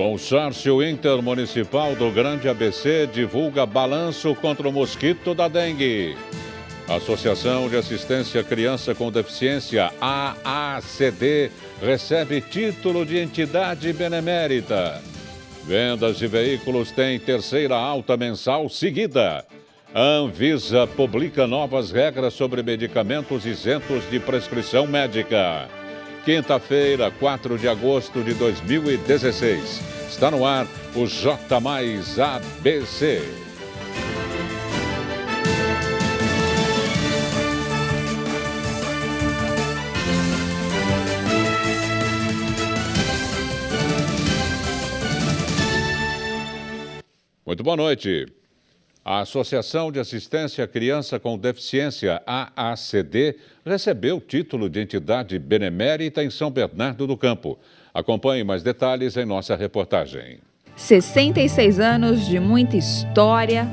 Consórcio Intermunicipal do Grande ABC divulga balanço contra o mosquito da dengue. Associação de Assistência à Criança com Deficiência, AACD, recebe título de entidade benemérita. Vendas de veículos têm terceira alta mensal seguida. A Anvisa publica novas regras sobre medicamentos isentos de prescrição médica. Quinta-feira, 4 de agosto de 2016. Está no ar o J mais ABC. Muito boa noite. A Associação de Assistência à Criança com Deficiência, AACD, recebeu o título de entidade benemérita em São Bernardo do Campo. Acompanhe mais detalhes em nossa reportagem. 66 anos de muita história,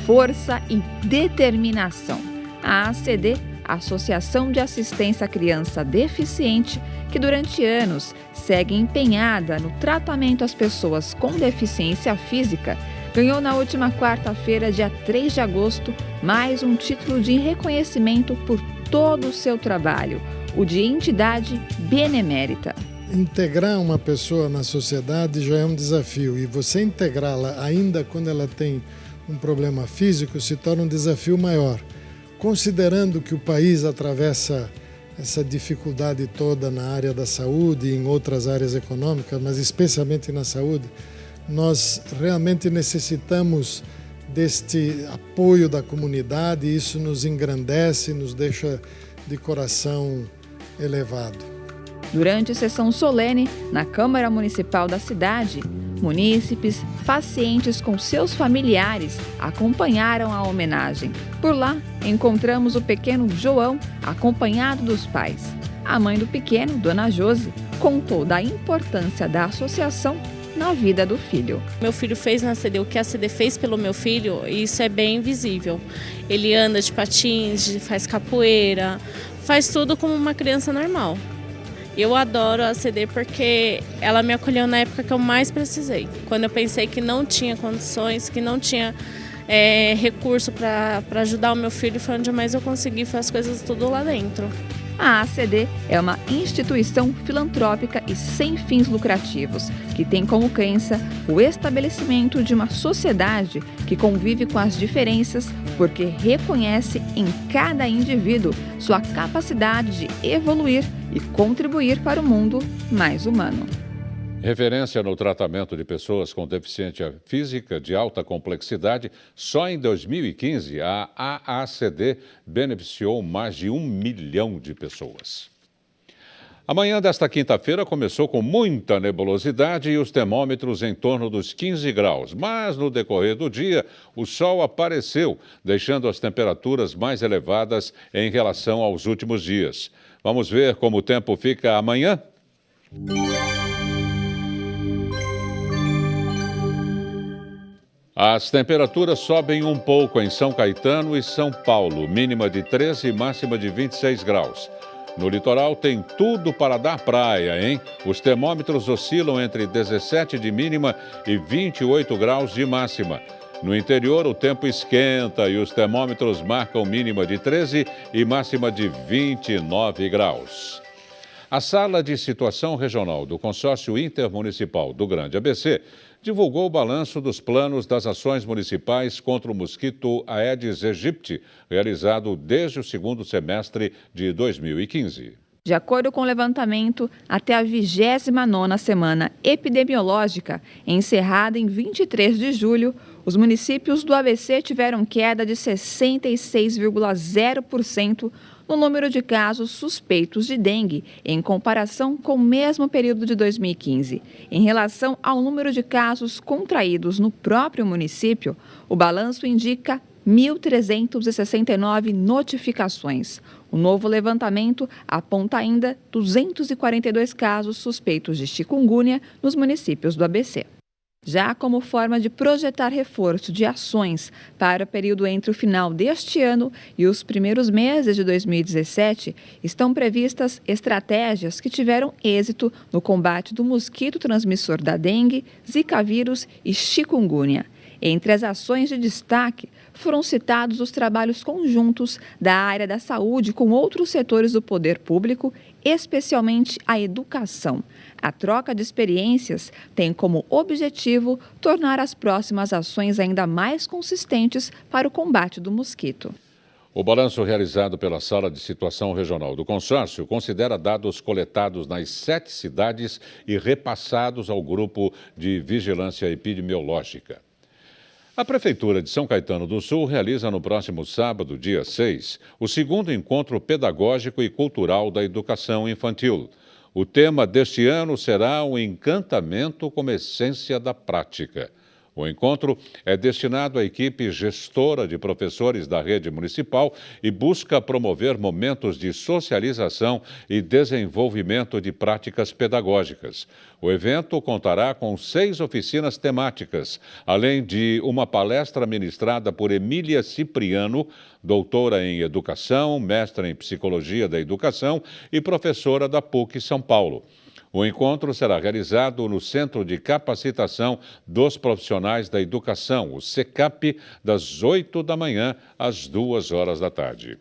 força e determinação. A AACD, Associação de Assistência à Criança Deficiente, que durante anos segue empenhada no tratamento às pessoas com deficiência física, ganhou na última quarta-feira, dia 3 de agosto, mais um título de reconhecimento por todo o seu trabalho, o de entidade benemérita. Integrar uma pessoa na sociedade já é um desafio, e você integrá-la ainda quando ela tem um problema físico se torna um desafio maior. Considerando que o país atravessa essa dificuldade toda na área da saúde e em outras áreas econômicas, mas especialmente na saúde, nós realmente necessitamos deste apoio da comunidade e isso nos engrandece, nos deixa de coração elevado. Durante a sessão solene na Câmara Municipal da cidade, munícipes, pacientes com seus familiares acompanharam a homenagem. Por lá, encontramos o pequeno João acompanhado dos pais. A mãe do pequeno, Dona Josi, contou da importância da associação na vida do filho. Meu filho fez na AACD o que a AACD fez pelo meu filho, e isso é bem visível. Ele anda de patins, faz capoeira, faz tudo como uma criança normal. Eu adoro a AACD porque ela me acolheu na época que eu mais precisei. Quando eu pensei que não tinha condições, que não tinha recurso para ajudar o meu filho, foi onde mais eu consegui fazer as coisas tudo lá dentro. A AACD é uma instituição filantrópica e sem fins lucrativos, que tem como crença o estabelecimento de uma sociedade que convive com as diferenças porque reconhece em cada indivíduo sua capacidade de evoluir e contribuir para o mundo mais humano. Referência no tratamento de pessoas com deficiência física de alta complexidade, só em 2015 a AACD beneficiou mais de 1 milhão de pessoas. A manhã desta quinta-feira começou com muita nebulosidade e os termômetros em torno dos 15 graus, mas no decorrer do dia o sol apareceu, deixando as temperaturas mais elevadas em relação aos últimos dias. Vamos ver como o tempo fica amanhã? As temperaturas sobem um pouco em São Caetano e São Paulo, mínima de 13 e máxima de 26 graus. No litoral tem tudo para dar praia, hein? Os termômetros oscilam entre 17 de mínima e 28 graus de máxima. No interior, o tempo esquenta e os termômetros marcam mínima de 13 e máxima de 29 graus. A Sala de Situação Regional do Consórcio Intermunicipal do Grande ABC divulgou o balanço dos planos das ações municipais contra o mosquito Aedes aegypti, realizado desde o segundo semestre de 2015. De acordo com o levantamento, até a 29ª semana epidemiológica, encerrada em 23 de julho, os municípios do ABC tiveram queda de 66,0% no número de casos suspeitos de dengue, em comparação com o mesmo período de 2015. Em relação ao número de casos contraídos no próprio município, o balanço indica 1.369 notificações. O novo levantamento aponta ainda 242 casos suspeitos de chikungunya nos municípios do ABC. Já como forma de projetar reforço de ações para o período entre o final deste ano e os primeiros meses de 2017, estão previstas estratégias que tiveram êxito no combate do mosquito transmissor da dengue, zika vírus e chikungunya. Entre as ações de destaque, foram citados os trabalhos conjuntos da área da saúde com outros setores do poder público, especialmente a educação. A troca de experiências tem como objetivo tornar as próximas ações ainda mais consistentes para o combate do mosquito. O balanço realizado pela Sala de Situação Regional do Consórcio considera dados coletados nas 7 cidades e repassados ao Grupo de Vigilância Epidemiológica. A Prefeitura de São Caetano do Sul realiza no próximo sábado, dia 6, o 2º Encontro Pedagógico e Cultural da Educação Infantil. O tema deste ano será o encantamento como essência da prática. O encontro é destinado à equipe gestora de professores da rede municipal e busca promover momentos de socialização e desenvolvimento de práticas pedagógicas. O evento contará com 6 oficinas temáticas, além de uma palestra ministrada por Emília Cipriano, doutora em Educação, mestra em Psicologia da Educação e professora da PUC São Paulo. O encontro será realizado no Centro de Capacitação dos Profissionais da Educação, o CECAP, das 8 da manhã às 2 horas da tarde.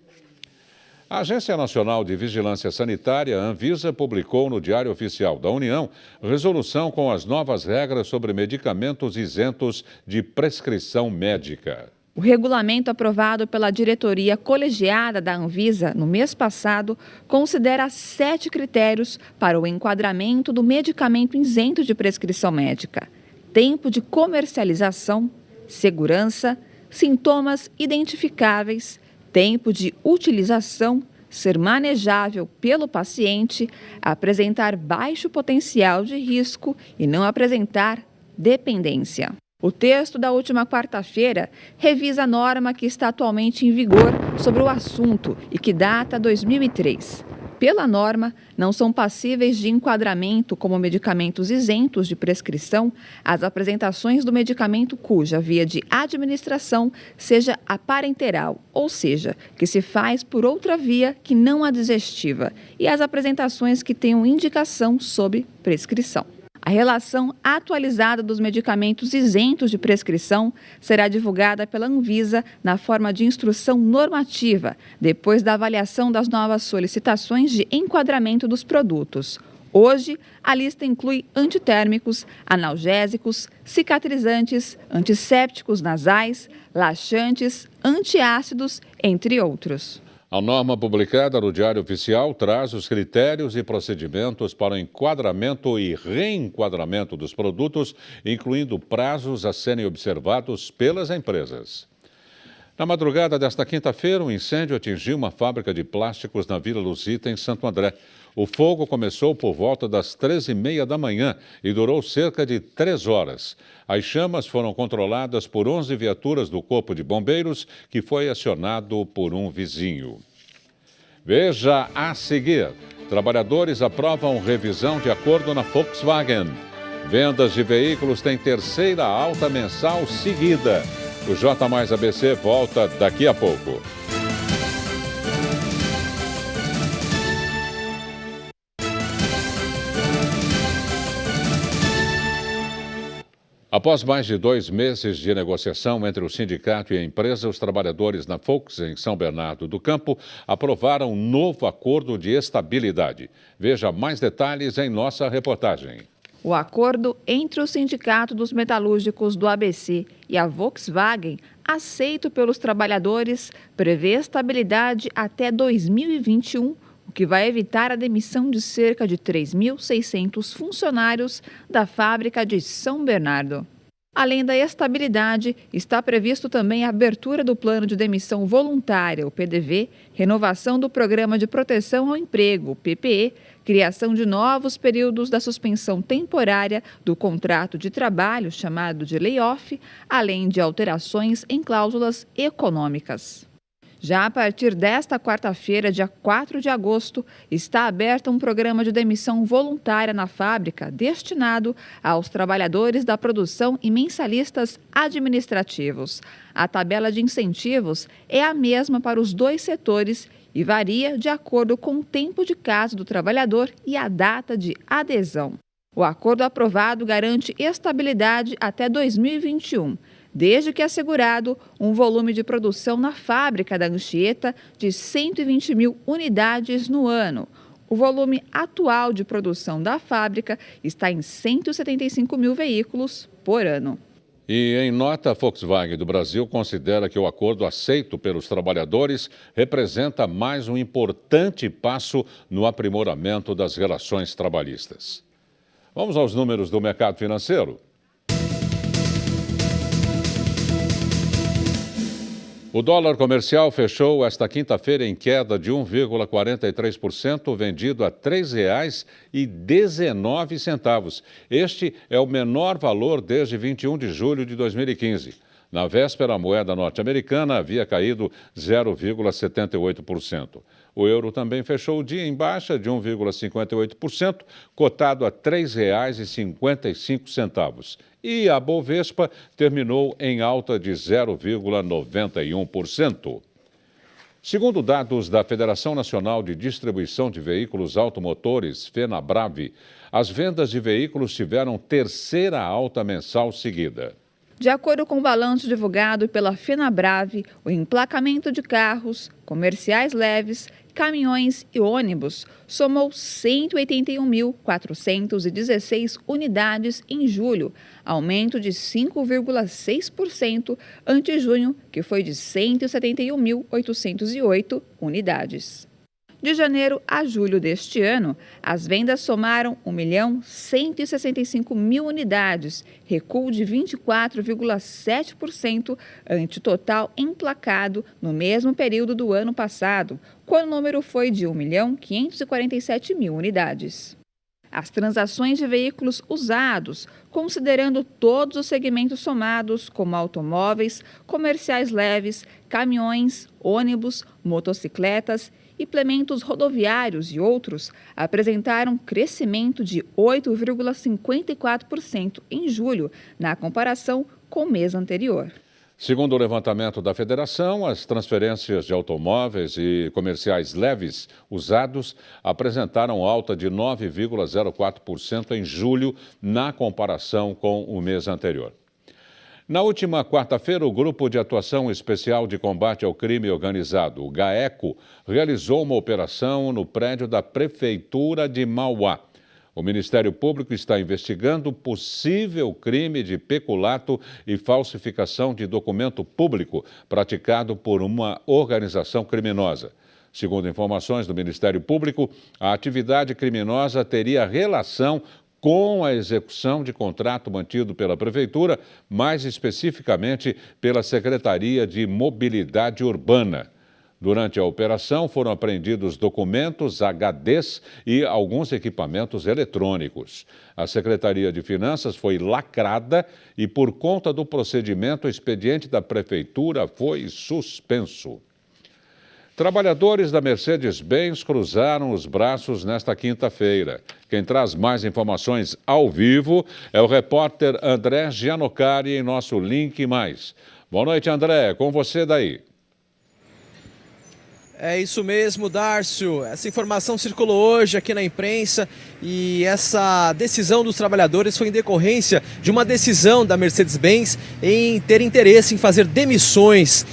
A Agência Nacional de Vigilância Sanitária, Anvisa, publicou no Diário Oficial da União resolução com as novas regras sobre medicamentos isentos de prescrição médica. O regulamento aprovado pela diretoria colegiada da Anvisa no mês passado considera 7 critérios para o enquadramento do medicamento isento de prescrição médica: tempo de comercialização, segurança, sintomas identificáveis, tempo de utilização, ser manejável pelo paciente, apresentar baixo potencial de risco e não apresentar dependência. O texto da última quarta-feira revisa a norma que está atualmente em vigor sobre o assunto e que data 2003. Pela norma, não são passíveis de enquadramento como medicamentos isentos de prescrição as apresentações do medicamento cuja via de administração seja a parenteral, ou seja, que se faz por outra via que não a digestiva, e as apresentações que tenham indicação sob prescrição. A relação atualizada dos medicamentos isentos de prescrição será divulgada pela Anvisa na forma de instrução normativa, depois da avaliação das novas solicitações de enquadramento dos produtos. Hoje, a lista inclui antitérmicos, analgésicos, cicatrizantes, antissépticos nasais, laxantes, antiácidos, entre outros. A norma publicada no Diário Oficial traz os critérios e procedimentos para o enquadramento e reenquadramento dos produtos, incluindo prazos a serem observados pelas empresas. Na madrugada desta quinta-feira, um incêndio atingiu uma fábrica de plásticos na Vila Luzita, em Santo André. O fogo começou por volta das 13h30 da manhã e durou cerca de 3 horas. As chamas foram controladas por 11 viaturas do Corpo de Bombeiros, que foi acionado por um vizinho. Veja a seguir: trabalhadores aprovam revisão de acordo na Volkswagen. Vendas de veículos têm terceira alta mensal seguida. O J+ABC volta daqui a pouco. Após mais de 2 meses de negociação entre o sindicato e a empresa, os trabalhadores na Volks, em São Bernardo do Campo, aprovaram um novo acordo de estabilidade. Veja mais detalhes em nossa reportagem. O acordo entre o Sindicato dos Metalúrgicos do ABC e a Volkswagen, aceito pelos trabalhadores, prevê estabilidade até 2021, o que vai evitar a demissão de cerca de 3.600 funcionários da fábrica de São Bernardo. Além da estabilidade, está previsto também a abertura do Plano de Demissão Voluntária, o PDV, renovação do Programa de Proteção ao Emprego, o PPE, criação de novos períodos da suspensão temporária do contrato de trabalho, chamado de layoff, além de alterações em cláusulas econômicas. Já a partir desta quarta-feira, dia 4 de agosto, está aberto um programa de demissão voluntária na fábrica destinado aos trabalhadores da produção e mensalistas administrativos. A tabela de incentivos é a mesma para os dois setores e varia de acordo com o tempo de casa do trabalhador e a data de adesão. O acordo aprovado garante estabilidade até 2021. Desde que assegurado um volume de produção na fábrica da Anchieta de 120 mil unidades no ano. O volume atual de produção da fábrica está em 175 mil veículos por ano. E em nota, a Volkswagen do Brasil considera que o acordo aceito pelos trabalhadores representa mais um importante passo no aprimoramento das relações trabalhistas. Vamos aos números do mercado financeiro. O dólar comercial fechou esta quinta-feira em queda de 1,43%, vendido a R$ 3,19. Este é o menor valor desde 21 de julho de 2015. Na véspera, a moeda norte-americana havia caído 0,78%. O euro também fechou o dia em baixa de 1,58%, cotado a R$ 3,55. E a Bovespa terminou em alta de 0,91%. Segundo dados da Federação Nacional de Distribuição de Veículos Automotores, FenaBrave, as vendas de veículos tiveram terceira alta mensal seguida. De acordo com o balanço divulgado pela FenaBrave, o emplacamento de carros, comerciais leves, caminhões e ônibus somou 181.416 unidades em julho, aumento de 5,6% ante junho, que foi de 171.808 unidades. De janeiro a julho deste ano, as vendas somaram 1.165.000 unidades, recuo de 24,7% ante o total emplacado no mesmo período do ano passado, quando o número foi de 1.547.000 unidades. As transações de veículos usados, considerando todos os segmentos somados, como automóveis, comerciais leves, caminhões, ônibus, motocicletas, implementos rodoviários e outros, apresentaram crescimento de 8,54% em julho, na comparação com o mês anterior. Segundo o levantamento da Federação, as transferências de automóveis e comerciais leves usados apresentaram alta de 9,04% em julho, na comparação com o mês anterior. Na última quarta-feira, o Grupo de Atuação Especial de Combate ao Crime Organizado, o GAECO, realizou uma operação no prédio da Prefeitura de Mauá. O Ministério Público está investigando possível crime de peculato e falsificação de documento público praticado por uma organização criminosa. Segundo informações do Ministério Público, a atividade criminosa teria relação com a execução de contrato mantido pela Prefeitura, mais especificamente pela Secretaria de Mobilidade Urbana. Durante a operação, foram apreendidos documentos, HDs e alguns equipamentos eletrônicos. A Secretaria de Finanças foi lacrada e, por conta do procedimento, o expediente da Prefeitura foi suspenso. Trabalhadores da Mercedes-Benz cruzaram os braços nesta quinta-feira. Quem traz mais informações ao vivo é o repórter André Gianocari em nosso Link Mais. Boa noite, André. Com você daí. É isso mesmo, Dárcio. Essa informação circulou hoje aqui na imprensa e essa decisão dos trabalhadores foi em decorrência de uma decisão da Mercedes-Benz em ter interesse em fazer demissões.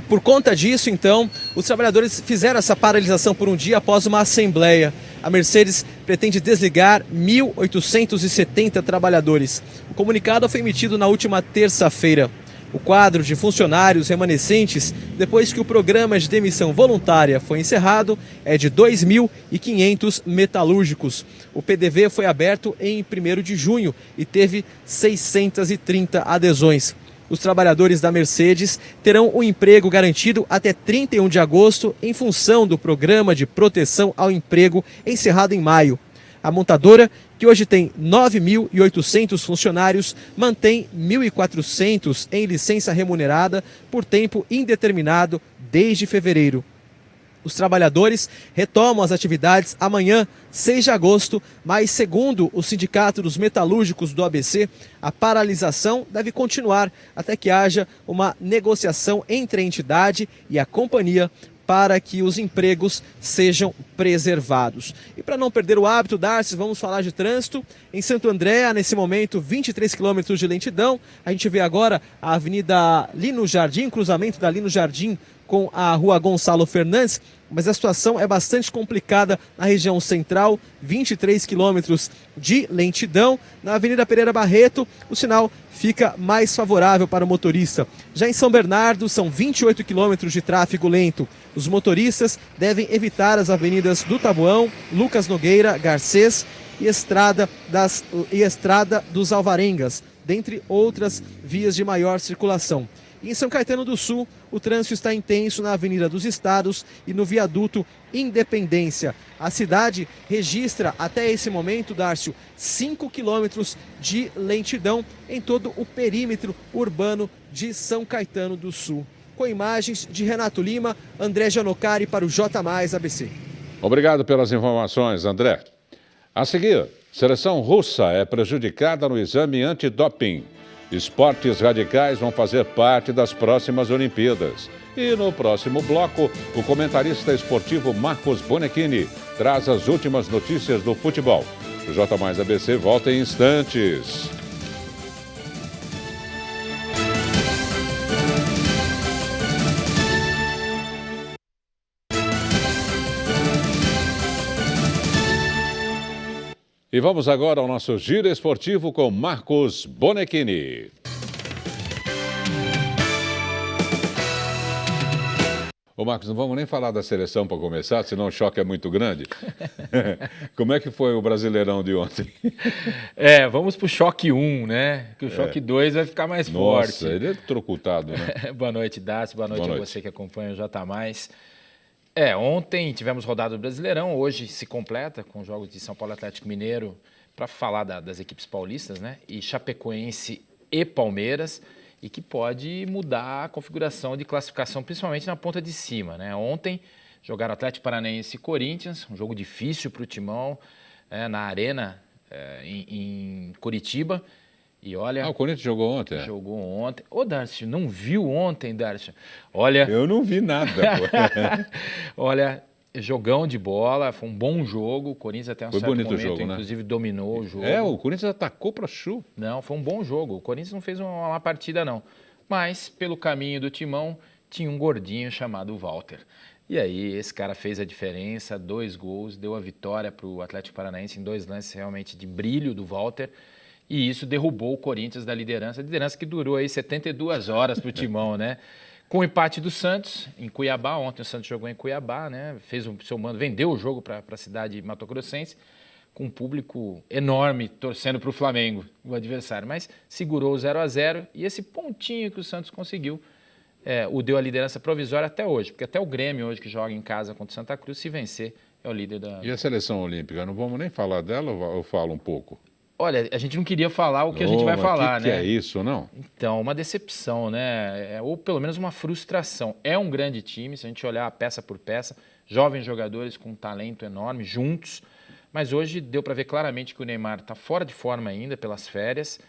Por conta disso, então, os trabalhadores fizeram essa paralisação por um dia após uma assembleia. A Mercedes pretende desligar 1.870 trabalhadores. O comunicado foi emitido na última terça-feira. O quadro de funcionários remanescentes, depois que o programa de demissão voluntária foi encerrado, é de 2.500 metalúrgicos. O PDV foi aberto em 1º de junho e teve 630 adesões. Os trabalhadores da Mercedes terão o emprego garantido até 31 de agosto em função do programa de proteção ao emprego encerrado em maio. A montadora, que hoje tem 9.800 funcionários, mantém 1.400 em licença remunerada por tempo indeterminado desde fevereiro. Os trabalhadores retomam as atividades amanhã, 6 de agosto, mas segundo o Sindicato dos Metalúrgicos do ABC, a paralisação deve continuar até que haja uma negociação entre a entidade e a companhia para que os empregos sejam preservados. E para não perder o hábito, Darcy, vamos falar de trânsito. Em Santo André, nesse momento, 23 quilômetros de lentidão. A gente vê agora a Avenida Lino Jardim, cruzamento da Lino Jardim com a Rua Gonçalo Fernandes, mas a situação é bastante complicada na região central, 23 quilômetros de lentidão. Na Avenida Pereira Barreto, o sinal fica mais favorável para o motorista. Já em São Bernardo, são 28 quilômetros de tráfego lento. Os motoristas devem evitar as avenidas do Taboão, Lucas Nogueira, Garcês e Estrada dos Alvarengas, dentre outras vias de maior circulação. E em São Caetano do Sul, o trânsito está intenso na Avenida dos Estados e no viaduto Independência. A cidade registra até esse momento, Dárcio, 5 quilômetros de lentidão em todo o perímetro urbano de São Caetano do Sul. Com imagens de Renato Lima, André Janocari para o J+ ABC. Obrigado pelas informações, André. A seguir, seleção russa é prejudicada no exame antidoping. Esportes radicais vão fazer parte das próximas Olimpíadas. E no próximo bloco, o comentarista esportivo Marcos Bonechini traz as últimas notícias do futebol. O J+ ABC volta em instantes. E vamos agora ao nosso giro esportivo com Marcos Bonechini. Ô Marcos, não vamos nem falar da seleção para começar, senão o choque é muito grande. Como é que foi o Brasileirão de ontem? Vamos pro choque 1, né? Que o choque 2 vai ficar mais forte. Nossa, ele é trocutado, né? Boa noite, Dácio. Boa noite a você que acompanha o J+. Ontem tivemos rodada do Brasileirão, hoje se completa com jogos de São Paulo Atlético Mineiro para falar das equipes paulistas, né? E Chapecoense e Palmeiras, e que pode mudar a configuração de classificação, principalmente na ponta de cima, né? Ontem jogaram Atlético Paranaense e Corinthians, um jogo difícil para o Timão, na Arena, em Curitiba. E olha, o Corinthians jogou ontem? Jogou ontem. Ô, Darcy, não viu ontem, Darcy? Olha... Eu não vi nada. Olha, jogão de bola, foi um bom jogo. O Corinthians até um certo momento, jogo, inclusive, dominou o jogo. O Corinthians atacou para chu. Não, foi um bom jogo. O Corinthians não fez uma má partida, não. Mas, pelo caminho do Timão, tinha um gordinho chamado Walter. E aí, esse cara fez a diferença, 2 gols, deu a vitória para o Atlético Paranaense em 2 lances realmente de brilho do Walter. E isso derrubou o Corinthians da liderança, a liderança que durou aí 72 horas para o Timão, né? Com o empate do Santos em Cuiabá, ontem o Santos jogou em Cuiabá, né? Fez o seu mando, vendeu o jogo para a cidade matogrossense, com um público enorme torcendo para o Flamengo, o adversário, mas segurou o 0-0 e esse pontinho que o Santos conseguiu o deu a liderança provisória até hoje, porque até o Grêmio hoje que joga em casa contra o Santa Cruz, se vencer, é o líder da... E a seleção olímpica, não vamos nem falar dela ou eu falo um pouco? Olha, a gente não queria falar o que a gente vai falar, né? Que é isso, não? Então, uma decepção, né? Ou pelo menos uma frustração. É um grande time, se a gente olhar peça por peça, jovens jogadores com um talento enorme, juntos, mas hoje deu para ver claramente que o Neymar está fora de forma ainda pelas férias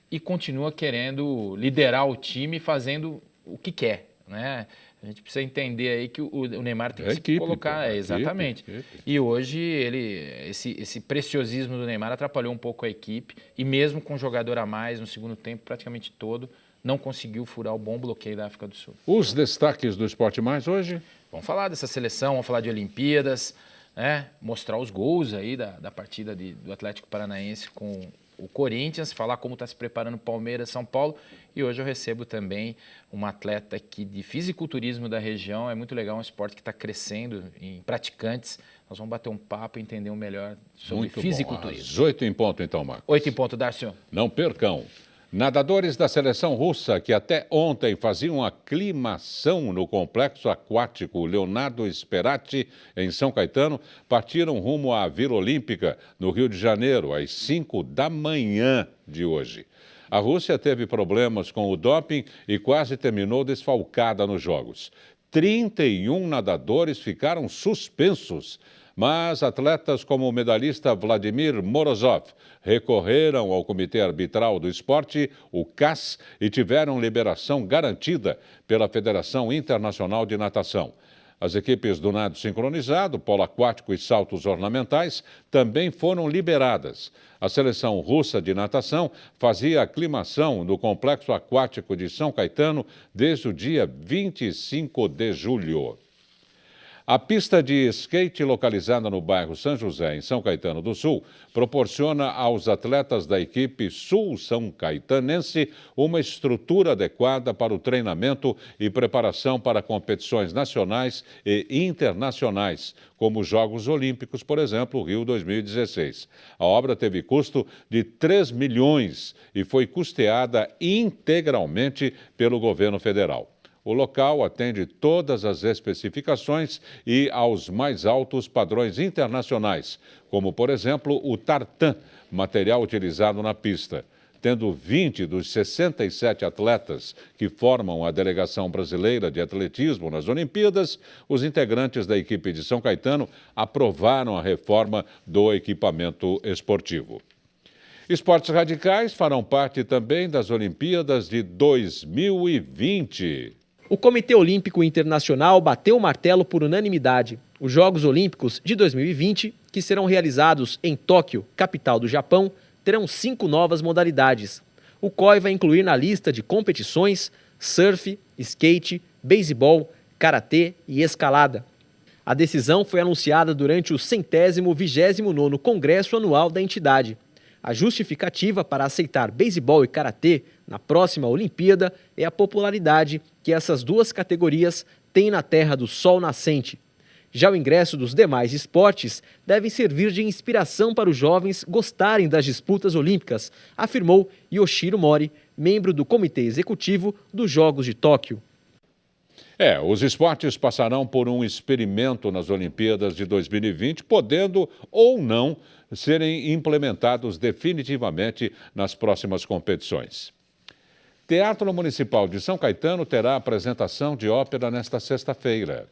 e continua querendo liderar o time fazendo o que quer, né? A gente precisa entender aí que o Neymar tem que se colocar... exatamente. E hoje esse preciosismo do Neymar atrapalhou um pouco a equipe e mesmo com um jogador a mais no segundo tempo, praticamente todo, não conseguiu furar o bom bloqueio da África do Sul. Os destaques do Esporte Mais hoje? Vamos falar dessa seleção, vamos falar de Olimpíadas, né? Mostrar os gols aí da partida do Atlético Paranaense com o Corinthians, falar como está se preparando o Palmeiras, São Paulo. E hoje eu recebo também uma atleta aqui de fisiculturismo da região. É muito legal, um esporte que está crescendo em praticantes. Nós vamos bater um papo e entender melhor sobre muito fisiculturismo. Às 8 em ponto, então, Marcos. 8 em ponto, Darcio. Não percam. Nadadores da seleção russa, que até ontem faziam aclimação no complexo aquático Leonardo Sperati, em São Caetano, partiram rumo à Vila Olímpica, no Rio de Janeiro, às 5 da manhã de hoje. A Rússia teve problemas com o doping e quase terminou desfalcada nos Jogos. 31 nadadores ficaram suspensos. Mas atletas como o medalhista Vladimir Morozov recorreram ao Comitê Arbitral do Esporte, o CAS, e tiveram liberação garantida pela Federação Internacional de Natação. As equipes do nado sincronizado, polo aquático e saltos ornamentais também foram liberadas. A seleção russa de natação fazia aclimação no Complexo Aquático de São Caetano desde o dia 25 de julho. A pista de skate localizada no bairro São José, em São Caetano do Sul, proporciona aos atletas da equipe sul-são caetanense uma estrutura adequada para o treinamento e preparação para competições nacionais e internacionais, como os Jogos Olímpicos, por exemplo, Rio 2016. A obra teve custo de 3 milhões e foi custeada integralmente pelo governo federal. O local atende todas as especificações e aos mais altos padrões internacionais, como, por exemplo, o tartan, material utilizado na pista. Tendo 20 dos 67 atletas que formam a delegação brasileira de atletismo nas Olimpíadas, os integrantes da equipe de São Caetano aprovaram a reforma do equipamento esportivo. Esportes radicais farão parte também das Olimpíadas de 2020. O Comitê Olímpico Internacional bateu o martelo por unanimidade. Os Jogos Olímpicos de 2020, que serão realizados em Tóquio, capital do Japão, terão 5 novas modalidades. O COI vai incluir na lista de competições surf, skate, beisebol, karatê e escalada. A decisão foi anunciada durante o 129º Congresso Anual da entidade. A justificativa para aceitar beisebol e karatê na próxima Olimpíada é a popularidade que essas duas categorias têm na terra do sol nascente. Já o ingresso dos demais esportes deve servir de inspiração para os jovens gostarem das disputas olímpicas, afirmou Yoshiro Mori, membro do Comitê Executivo dos Jogos de Tóquio. Os esportes passarão por um experimento nas Olimpíadas de 2020, podendo ou não serem implementados definitivamente nas próximas competições. Teatro Municipal de São Caetano terá apresentação de ópera nesta sexta-feira.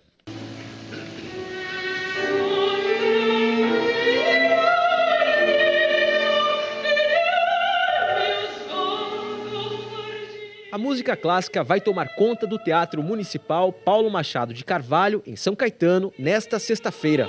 A música clássica vai tomar conta do Teatro Municipal Paulo Machado de Carvalho, em São Caetano, nesta sexta-feira.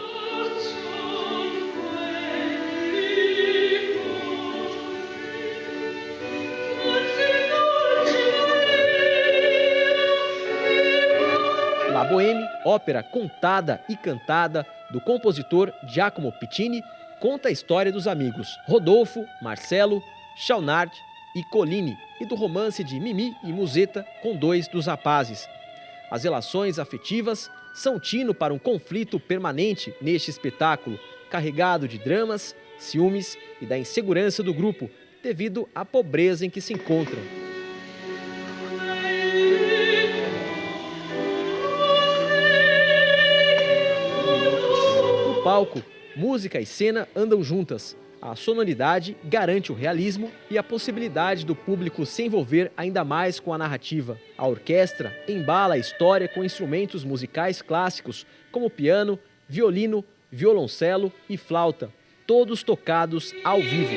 La Bohème, ópera contada e cantada do compositor Giacomo Puccini, conta a história dos amigos Rodolfo, Marcelo, Chaunard e Colline, e do romance de Mimi e Musetta com 2 dos rapazes. As relações afetivas são tino para um conflito permanente neste espetáculo, carregado de dramas, ciúmes e da insegurança do grupo, devido à pobreza em que se encontram. No palco, música e cena andam juntas. A sonoridade garante o realismo e a possibilidade do público se envolver ainda mais com a narrativa. A orquestra embala a história com instrumentos musicais clássicos, como piano, violino, violoncelo e flauta, todos tocados ao vivo.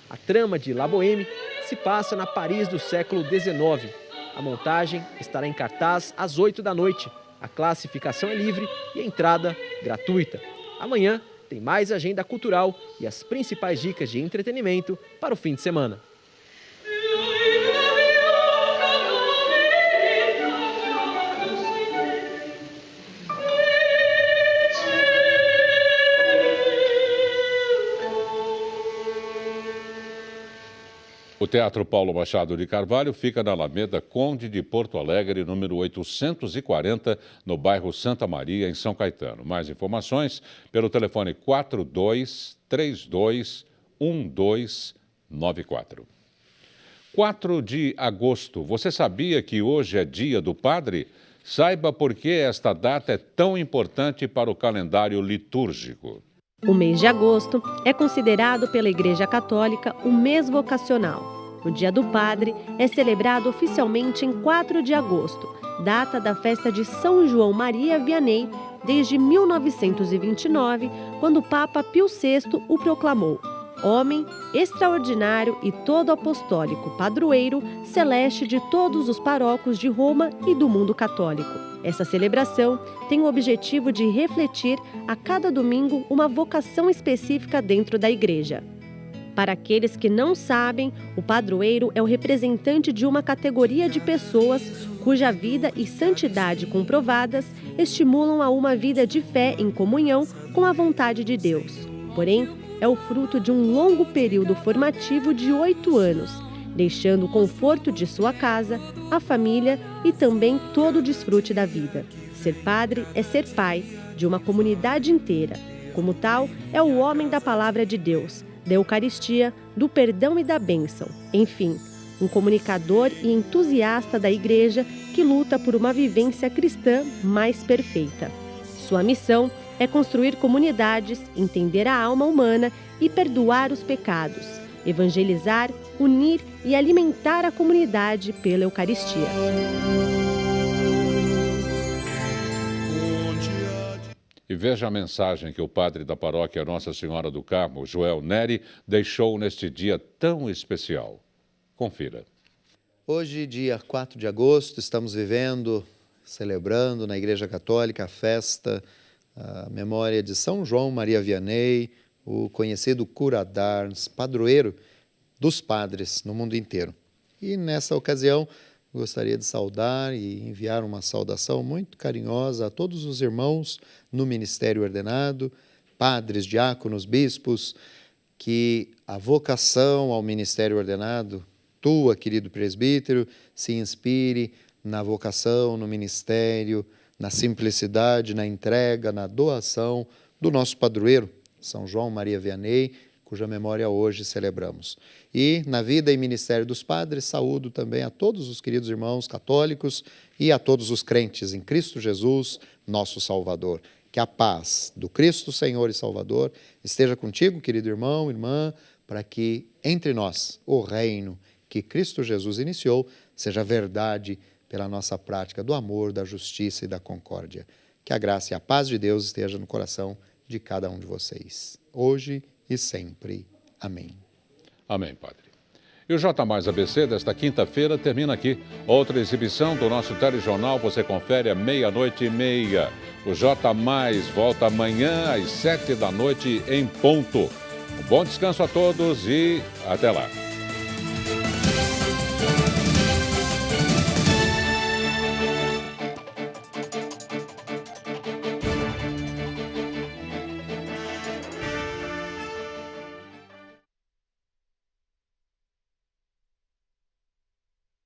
A trama de La Bohème se passa na Paris do século XIX. A montagem estará em cartaz às 8 da noite. A classificação é livre e a entrada gratuita. Amanhã tem mais agenda cultural e as principais dicas de entretenimento para o fim de semana. O Teatro Paulo Machado de Carvalho fica na Alameda Conde de Porto Alegre, número 840, no bairro Santa Maria, em São Caetano. Mais informações pelo telefone 4232-1294. 4 de agosto. Você sabia que hoje é Dia do Padre? Saiba por que esta data é tão importante para o calendário litúrgico. O mês de agosto é considerado pela Igreja Católica o mês vocacional. O Dia do Padre é celebrado oficialmente em 4 de agosto, data da festa de São João Maria Vianney, desde 1929, quando o Papa Pio VI o proclamou homem extraordinário e todo apostólico, padroeiro celeste de todos os paróquios de Roma e do mundo católico. Essa celebração tem o objetivo de refletir a cada domingo uma vocação específica dentro da igreja. Para aqueles que não sabem, o padroeiro é o representante de uma categoria de pessoas cuja vida e santidade comprovadas estimulam a uma vida de fé em comunhão com a vontade de Deus. Porém, é o fruto de um longo período formativo de 8 anos, deixando o conforto de sua casa, a família e também todo o desfrute da vida. Ser padre é ser pai de uma comunidade inteira. Como tal, é o homem da palavra de Deus, da Eucaristia, do perdão e da bênção. Enfim, um comunicador e entusiasta da igreja que luta por uma vivência cristã mais perfeita. Sua missão é construir comunidades, entender a alma humana e perdoar os pecados, evangelizar, unir e alimentar a comunidade pela Eucaristia. E veja a mensagem que o padre da paróquia Nossa Senhora do Carmo, Joel Neri, deixou neste dia tão especial. Confira. Hoje, dia 4 de agosto, estamos celebrando na Igreja Católica a festa, a memória de São João Maria Vianney, o conhecido Cura d'Ars, padroeiro dos padres no mundo inteiro. E nessa ocasião, gostaria de saudar e enviar uma saudação muito carinhosa a todos os irmãos no ministério ordenado, padres, diáconos, bispos, que a vocação ao ministério ordenado, tua, querido presbítero, se inspire na vocação, no ministério, na simplicidade, na entrega, na doação do nosso padroeiro, São João Maria Vianney, cuja memória hoje celebramos. E na vida e ministério dos padres, saúdo também a todos os queridos irmãos católicos e a todos os crentes em Cristo Jesus, nosso Salvador. Que a paz do Cristo Senhor e Salvador esteja contigo, querido irmão, irmã, para que entre nós o reino que Cristo Jesus iniciou seja verdade pela nossa prática do amor, da justiça e da concórdia. Que a graça e a paz de Deus esteja no coração de cada um de vocês, hoje e sempre. Amém. Amém, Padre. E o J Mais ABC desta quinta-feira termina aqui. Outra exibição do nosso telejornal você confere à 00:30. O J Mais volta amanhã às 7 da noite em ponto. Um bom descanso a todos e até lá.